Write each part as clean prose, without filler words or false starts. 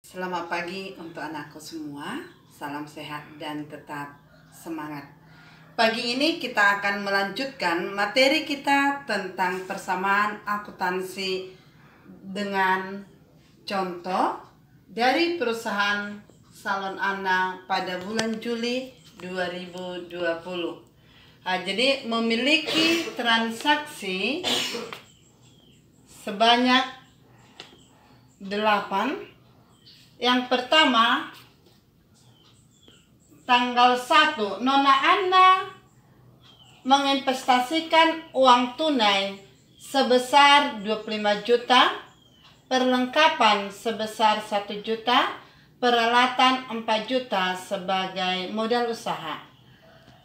Selamat pagi untuk anakku semua. Salam sehat dan tetap semangat. Pagi ini kita akan melanjutkan materi kita tentang persamaan akuntansi dengan contoh dari perusahaan Salon Anna pada bulan Juli 2020. Jadi memiliki transaksi sebanyak 8. Yang pertama, tanggal 1, Nona Anna menginvestasikan uang tunai sebesar 25 juta, perlengkapan sebesar 1 juta, peralatan 4 juta sebagai modal usaha.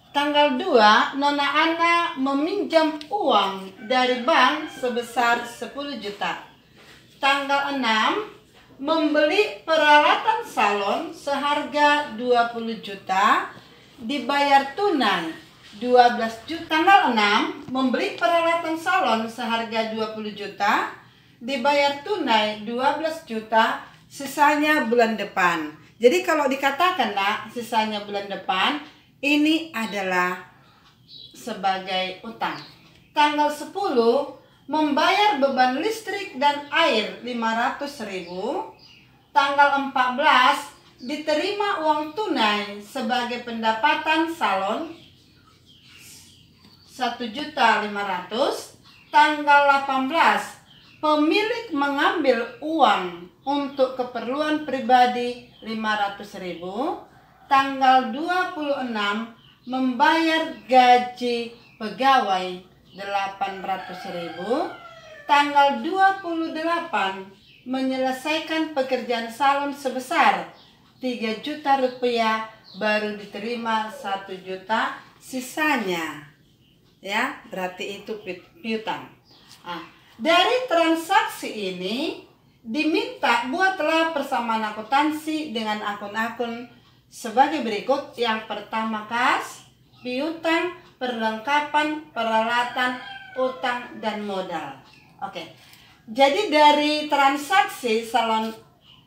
Tanggal 2, Nona Anna meminjam uang dari bank sebesar 10 juta. Tanggal 6, membeli peralatan salon seharga 20 juta, dibayar tunai 12 juta. Tanggal 6, membeli peralatan salon seharga 20 juta, dibayar tunai 12 juta, sisanya bulan depan. Jadi kalau dikatakan sisanya bulan depan, ini adalah sebagai utang. Tanggal 10, membayar beban listrik dan air 500.000. Tanggal 14, diterima uang tunai sebagai pendapatan salon 1.500.000. Tanggal 18, pemilik mengambil uang untuk keperluan pribadi 500.000. Tanggal 26, membayar gaji pegawai 800.000. Tanggal 28, menyelesaikan pekerjaan salon sebesar 3 juta rupiah, baru diterima 1 juta, sisanya ya, berarti itu piutang. Dari transaksi ini diminta buatlah persamaan akuntansi dengan akun-akun sebagai berikut. Yang pertama, kas, piutang, perlengkapan, peralatan, utang, dan modal. Oke. Jadi dari transaksi Salon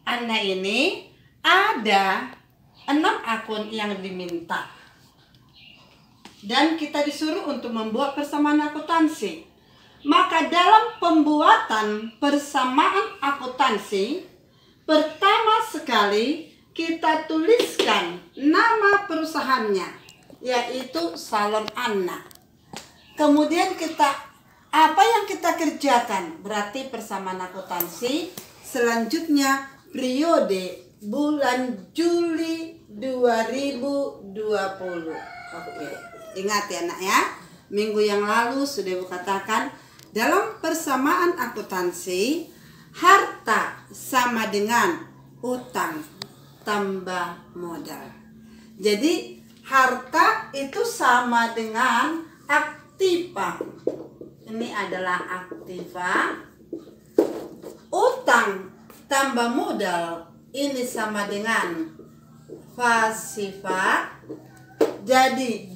Anna ini ada 6 akun yang diminta. Dan kita disuruh untuk membuat persamaan akuntansi. Maka dalam pembuatan persamaan akuntansi, pertama sekali kita tuliskan nama perusahaannya, yaitu Salon Anna. Kemudian apa yang kita kerjakan? Berarti persamaan akuntansi selanjutnya periode bulan Juli 2020. Oke, ingat ya nak ya. Minggu yang lalu sudah Ibu katakan, dalam persamaan akuntansi, harta sama dengan utang tambah modal. Jadi harta itu sama dengan aktiva. Ini adalah aktiva. Utang tambah modal ini sama dengan pasiva. Jadi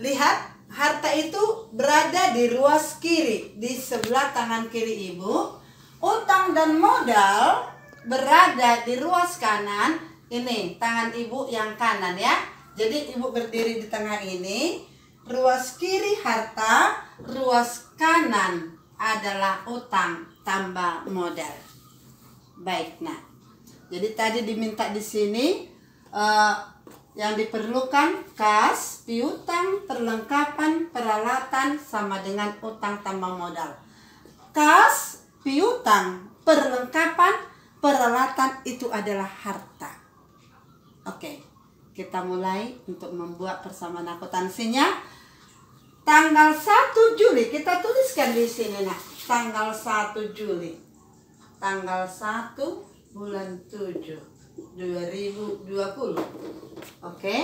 lihat, harta itu berada di ruas kiri, di sebelah tangan kiri Ibu. Utang dan modal berada di ruas kanan. Ini tangan Ibu yang kanan ya. Jadi Ibu berdiri di tengah ini. Ruas kiri harta, ruas kanan adalah utang tambah modal. Baik, nah. Jadi tadi diminta di sini yang diperlukan kas, piutang, perlengkapan, peralatan sama dengan utang tambah modal. Kas, piutang, perlengkapan, peralatan itu adalah harta. Oke, kita mulai untuk membuat persamaan akuntansinya. Tanggal 1 Juli kita tuliskan di sini nah. Tanggal 1 Juli. Tanggal 1 bulan 7 2020. Oke.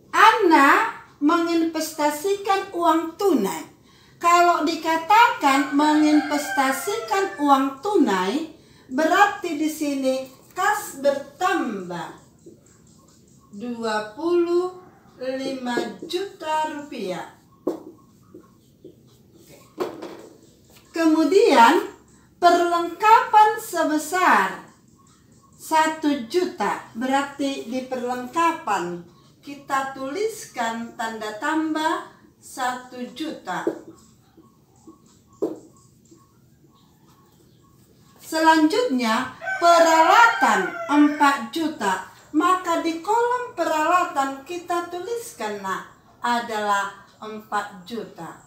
Anna menginvestasikan uang tunai. Kalau dikatakan menginvestasikan uang tunai, berarti di sini kas bertambah 25 juta rupiah. Kemudian perlengkapan sebesar 1 juta. Berarti di perlengkapan kita tuliskan tanda tambah 1 juta. Selanjutnya peralatan 4 juta. Maka di kolom peralatan kita tuliskan adalah 4 juta.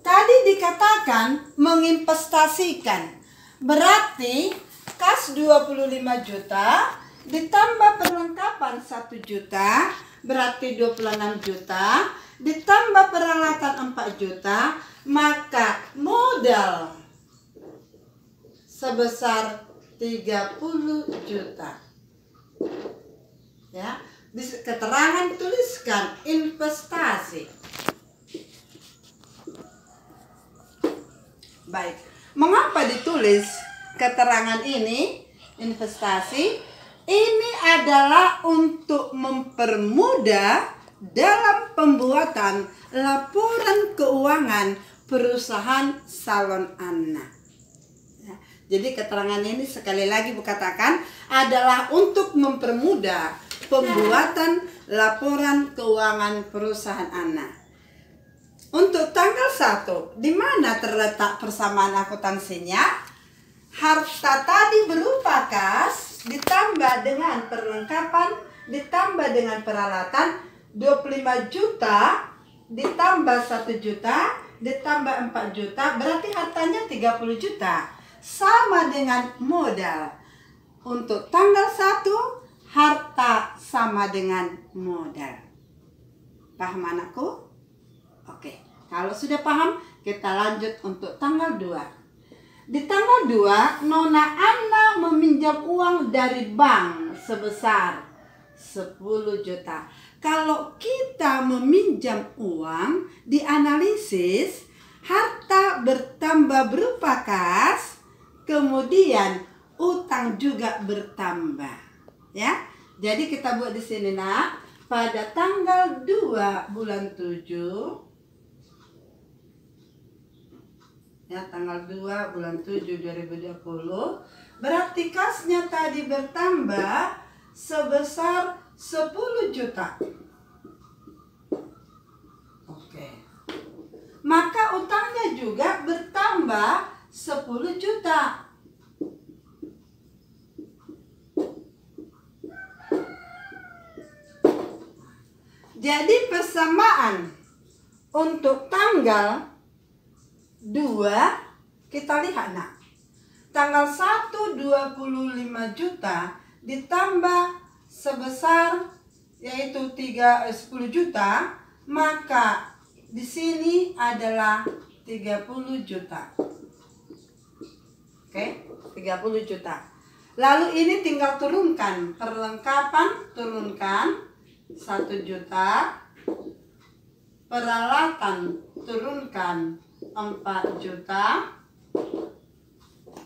Tadi dikatakan menginvestasikan. Berarti kas 25 juta ditambah perlengkapan 1 juta berarti 26 juta ditambah peralatan 4 juta, maka modal sebesar 30 juta. Ya, di keterangan tuliskan investasi. Baik, mengapa ditulis keterangan ini investasi? Ini adalah untuk mempermudah dalam pembuatan laporan keuangan perusahaan salon anak. Ya, jadi keterangan ini sekali lagi katakan adalah untuk mempermudah pembuatan laporan keuangan perusahaan anak. Untuk tanggal 1, di mana terletak persamaan akuntansinya? Harta tadi berupa kas ditambah dengan perlengkapan ditambah dengan peralatan 25 juta ditambah 1 juta ditambah 4 juta berarti hartanya 30 juta sama dengan modal. Untuk tanggal 1 harta sama dengan modal. Paham anakku? Oke, kalau sudah paham kita lanjut untuk tanggal 2. Di tanggal 2, Nona Anna meminjam uang dari bank sebesar 10 juta. Kalau kita meminjam uang, dianalisis harta bertambah berupa kas, kemudian utang juga bertambah. Ya, jadi kita buat di sini pada tanggal 2 bulan 7. Ya, tanggal 2 bulan 7 2020 berarti kasnya tadi bertambah sebesar 10 juta. Oke. Maka utangnya juga bertambah 10 juta. Jadi persamaan untuk tanggal 2 kita lihat tanggal 1 25 juta ditambah sebesar yaitu 10 juta, maka di sini adalah 30 juta. Oke, 30 juta. Lalu ini tinggal turunkan perlengkapan, turunkan 1 juta, peralatan turunkan 4 juta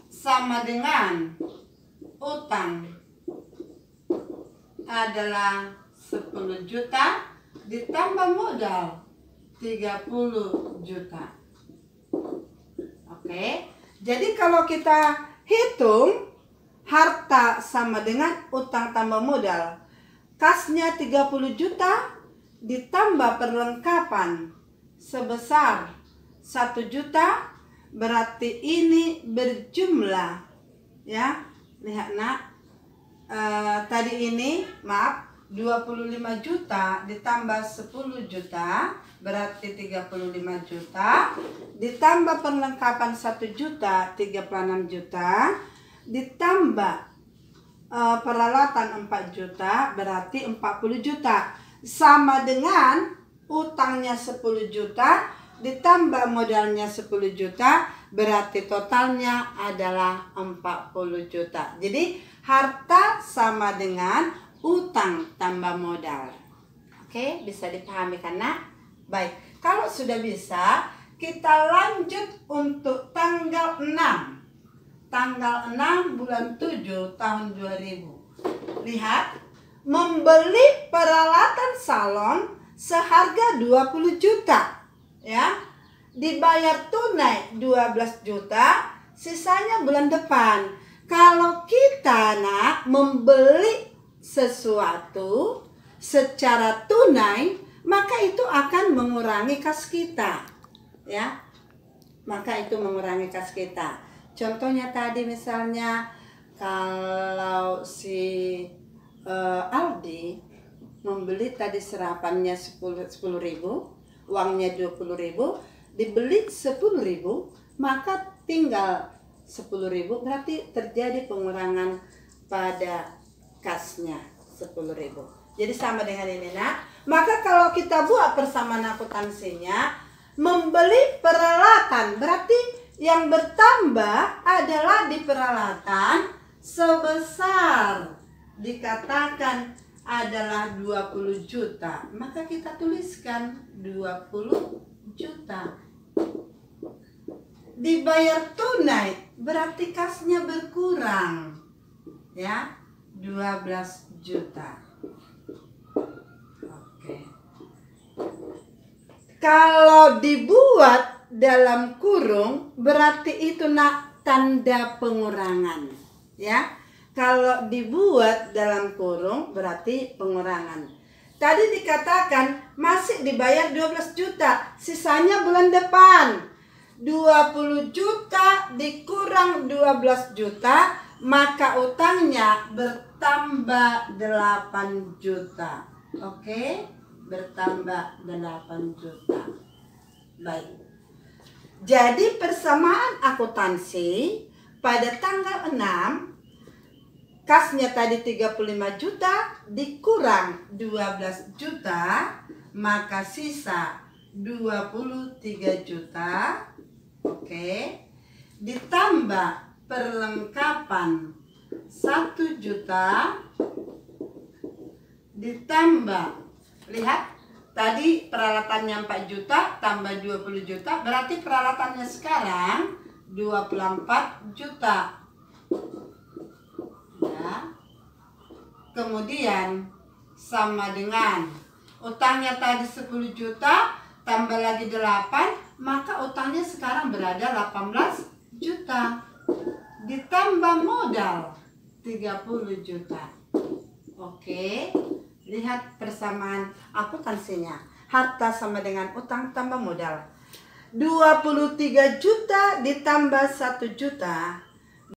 sama dengan utang adalah 10 juta ditambah modal 30 juta. Oke, jadi kalau kita hitung harta sama dengan utang tambah modal, kasnya 30 juta ditambah perlengkapan sebesar 1 juta berarti ini berjumlah, ya, lihat tadi ini 25 juta ditambah 10 juta berarti 35 juta ditambah perlengkapan 1 juta 36 juta ditambah peralatan 4 juta berarti 40 juta sama dengan utangnya 10 juta ditambah modalnya 10 juta berarti totalnya adalah 40 juta. Jadi harta sama dengan utang tambah modal. Oke, bisa dipahami kan Baik, kalau sudah bisa kita lanjut untuk tanggal 6. Tanggal 6 bulan 7 tahun 2000. Lihat, membeli peralatan salon seharga 20 juta. Ya, dibayar tunai 12 juta, sisanya bulan depan. Kalau kita nak membeli sesuatu secara tunai, maka itu akan mengurangi kas kita, ya. Maka itu mengurangi kas kita. Contohnya tadi misalnya kalau si Aldi membeli tadi serapannya 10.000, uangnya 20.000, dibeli 10.000, maka tinggal 10.000, berarti terjadi pengurangan pada kasnya 10.000. Jadi sama dengan ini nak. Maka kalau kita buat persamaan akuntansinya, membeli peralatan, berarti yang bertambah adalah di peralatan sebesar dikatakan adalah 20 juta. Maka kita tuliskan 20 juta. Dibayar tunai, berarti kasnya berkurang, ya, 12 juta. Oke. Kalau dibuat dalam kurung, berarti itu nak tanda pengurangan, ya. Kalau dibuat dalam kurung, berarti pengurangan. Tadi dikatakan masih dibayar 12 juta, sisanya bulan depan. 20 juta dikurang 12 juta, maka utangnya bertambah 8 juta. Oke, bertambah 8 juta. Baik. Jadi persamaan akuntansi pada tanggal 6, kasnya tadi 35 juta dikurang 12 juta, maka sisa 23 juta. Oke. Ditambah perlengkapan 1 juta, ditambah, lihat tadi peralatannya 4 juta tambah 20 juta, berarti peralatannya sekarang 24 juta. Ya. Kemudian sama dengan utangnya tadi 10 juta tambah lagi 8, maka utangnya sekarang berada 18 juta. Ditambah modal 30 juta. Oke, lihat persamaan akuntansinya. Harta sama dengan utang tambah modal. 23 juta ditambah 1 juta.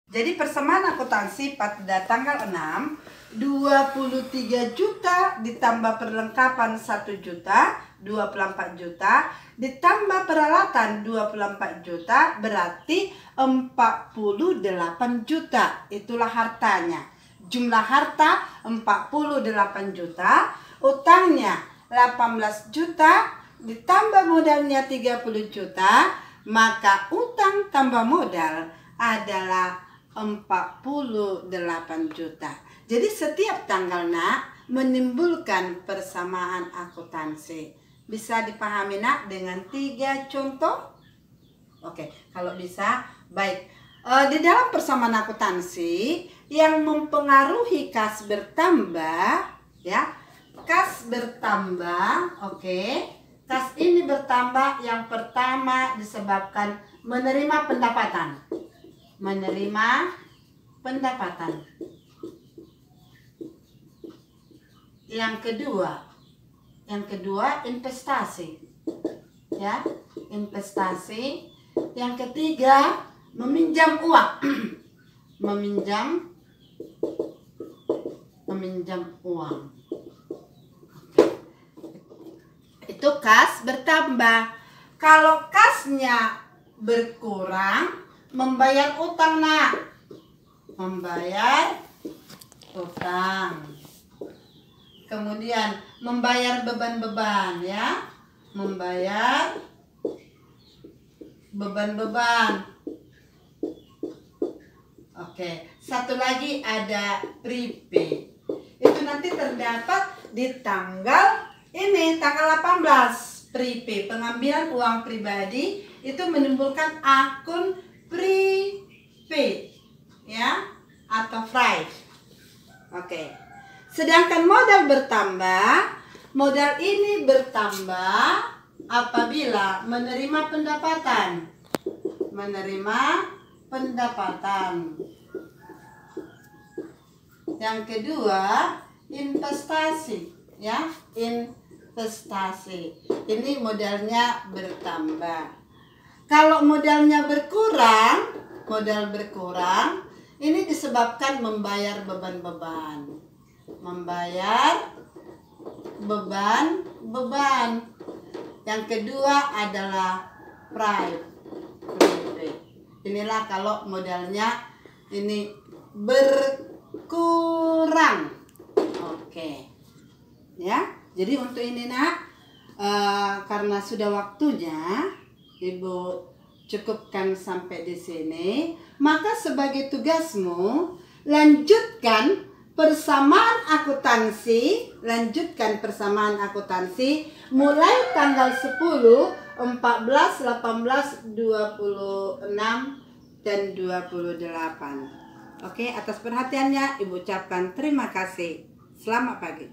Jadi persamaan akuntansi pada tanggal 6, 23 juta ditambah perlengkapan 1 juta, 24 juta, ditambah peralatan 24 juta, berarti 48 juta. Itulah hartanya. Jumlah harta 48 juta, utangnya 18 juta, ditambah modalnya 30 juta, maka utang tambah modal adalah 48 juta. Jadi setiap tanggal nak menimbulkan persamaan akuntansi. Bisa dipahami nak dengan 3 contoh? Oke, kalau bisa, baik. Di dalam persamaan akuntansi yang mempengaruhi kas bertambah, ya, kas bertambah, oke. Kas ini bertambah, yang pertama disebabkan menerima pendapatan. Menerima pendapatan. Yang kedua investasi, ya, investasi. Yang ketiga meminjam uang. meminjam uang. Itu kas bertambah. Kalau kasnya berkurang, membayar utang nak. Membayar utang. Kemudian membayar beban-beban, ya. Membayar beban-beban. Oke, satu lagi ada prepaid. Itu nanti terdapat di tanggal ini, tanggal 18. Prepaid, pengambilan uang pribadi, itu menimbulkan akun prepaid, ya, atau fried. Oke. Sedangkan modal bertambah, modal ini bertambah apabila menerima pendapatan. Menerima pendapatan. Yang kedua, investasi, ya, investasi. Ini modalnya bertambah. Kalau modalnya berkurang, modal berkurang, ini disebabkan membayar beban-beban. Membayar beban-beban. Yang kedua adalah private. Inilah kalau modalnya ini berkurang. Oke. Ya. Jadi untuk ini nak, karena sudah waktunya, Ibu cukupkan sampai di sini. Maka sebagai tugasmu, lanjutkan persamaan akuntansi, mulai tanggal 10, 14, 18, 26, dan 28. Oke, atas perhatiannya Ibu ucapkan terima kasih. Selamat pagi.